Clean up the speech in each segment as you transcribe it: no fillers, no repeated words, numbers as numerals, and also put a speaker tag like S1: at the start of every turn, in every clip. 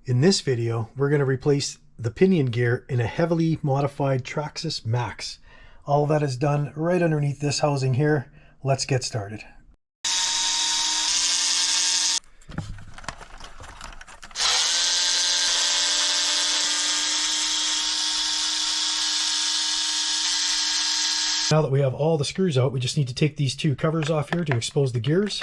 S1: In this video, we're going to replace the pinion gear in a heavily modified Traxxas Maxx. All that is done right underneath this housing here. Let's get started. Now that we have all the screws out, we just need to take these two covers off here to expose the gears.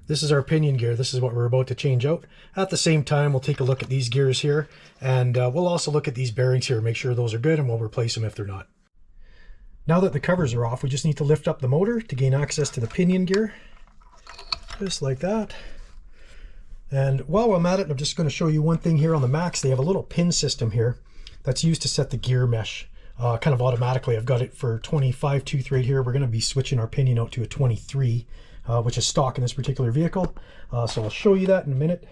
S1: This is our pinion gear. This is what we're about to change out. At the same time, we'll take a look at these gears here, and we'll also look at these bearings here, make sure those are good, and we'll replace them if they're not. Now that the covers are off, we just need to lift up the motor to gain access to the pinion gear. Just like that. And while I'm at it, I'm just going to show you one thing here on the Maxx. They have a little pin system here that's used to set the gear mesh kind of automatically. I've got it for 25 tooth right here. We're going to be switching our pinion out to a 23. Which is stock in this particular vehicle. So I'll show you that in a minute.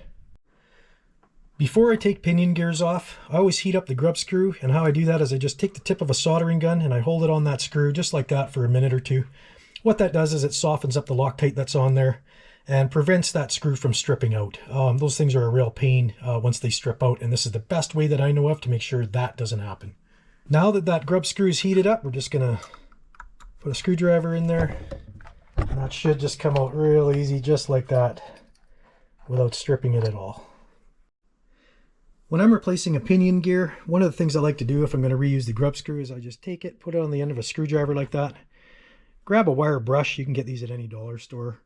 S1: Before I take pinion gears off, I always heat up the grub screw, and how I do that is I just take the tip of a soldering gun and I hold it on that screw just like that for a minute or two. What that does is it softens up the Loctite that's on there and prevents that screw from stripping out. Those things are a real pain once they strip out, and this is the best way that I know of to make sure that doesn't happen. Now that that grub screw is heated up, we're just going to put a screwdriver in there. And that should just come out real easy, just like that, without stripping it at all. When I'm replacing a pinion gear, one of the things I like to do if I'm going to reuse the grub screw is I just take it, put it on the end of a screwdriver like that, grab a wire brush. You can get these at any dollar store.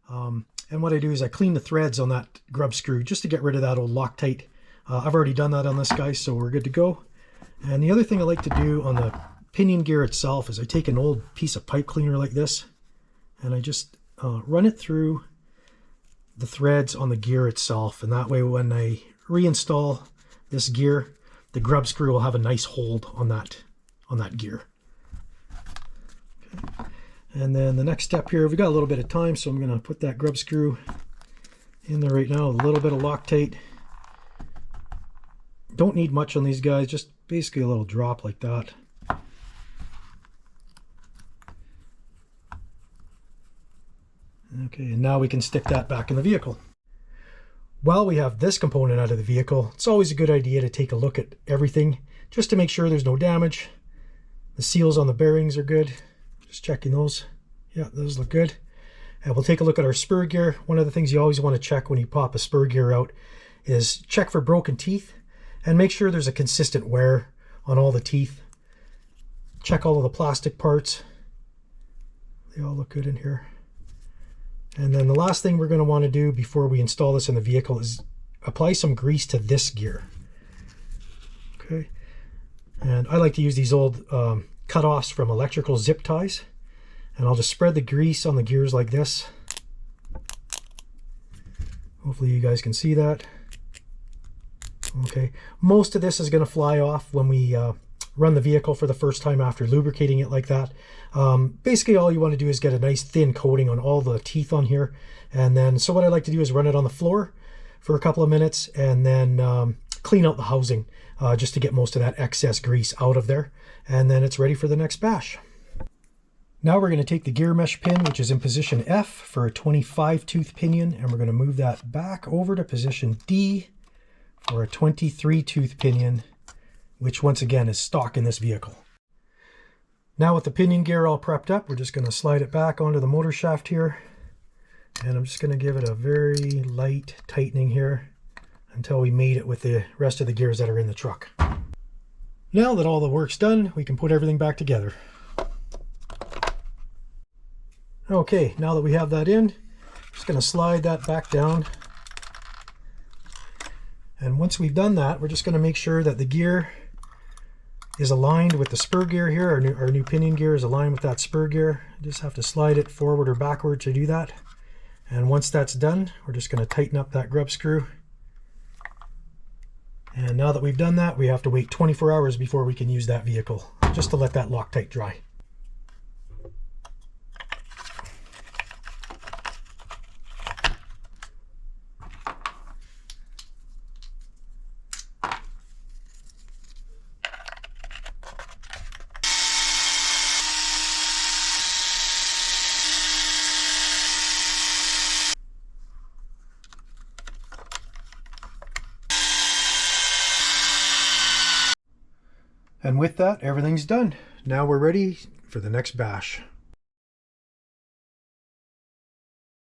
S1: And what I do is I clean the threads on that grub screw just to get rid of that old Loctite. I've already done that on this guy, so we're good to go. And the other thing I like to do on the pinion gear itself is I take an old piece of pipe cleaner like this, and I just run it through the threads on the gear itself, and that way when I reinstall this gear, the grub screw will have a nice hold on that gear. Okay. And then the next step here, we've got a little bit of time, so I'm going to put that grub screw in there right now. A little bit of Loctite. Don't need much on these guys, just basically a little drop like that. Okay, and now we can stick that back in the vehicle. While we have this component out of the vehicle, it's always a good idea to take a look at everything just to make sure there's no damage. The seals on the bearings are good. Just checking those. Yeah, those look good. And we'll take a look at our spur gear. One of the things you always want to check when you pop a spur gear out is check for broken teeth and make sure there's a consistent wear on all the teeth. Check all of the plastic parts. They all look good in here. And then the last thing we're going to want to do before we install this in the vehicle is apply some grease to this gear. Okay. And I like to use these old cut-offs from electrical zip ties. And I'll just spread the grease on the gears like this. Hopefully you guys can see that. Okay. Most of this is going to fly off when we run the vehicle for the first time after lubricating it like that. Basically all you want to do is get a nice thin coating on all the teeth on here, and then so what I like to do is run it on the floor for a couple of minutes and then clean out the housing just to get most of that excess grease out of there, and then it's ready for the next bash. Now we're going to take the gear mesh pin, which is in position F for a 25 tooth pinion, and we're going to move that back over to position D for a 23 tooth pinion, which once again is stock in this vehicle. Now with the pinion gear all prepped up, we're just going to slide it back onto the motor shaft here. And I'm just going to give it a very light tightening here until we mate it with the rest of the gears that are in the truck. Now that all the work's done, we can put everything back together. Okay, now that we have that in, just going to slide that back down. And once we've done that, we're just going to make sure that the gear is aligned with the spur gear here. Our new pinion gear is aligned with that spur gear. You just have to slide it forward or backward to do that. And once that's done, we're just going to tighten up that grub screw. And now that we've done that, we have to wait 24 hours before we can use that vehicle, just to let that Loctite dry. And with that, everything's done. Now we're ready for the next bash.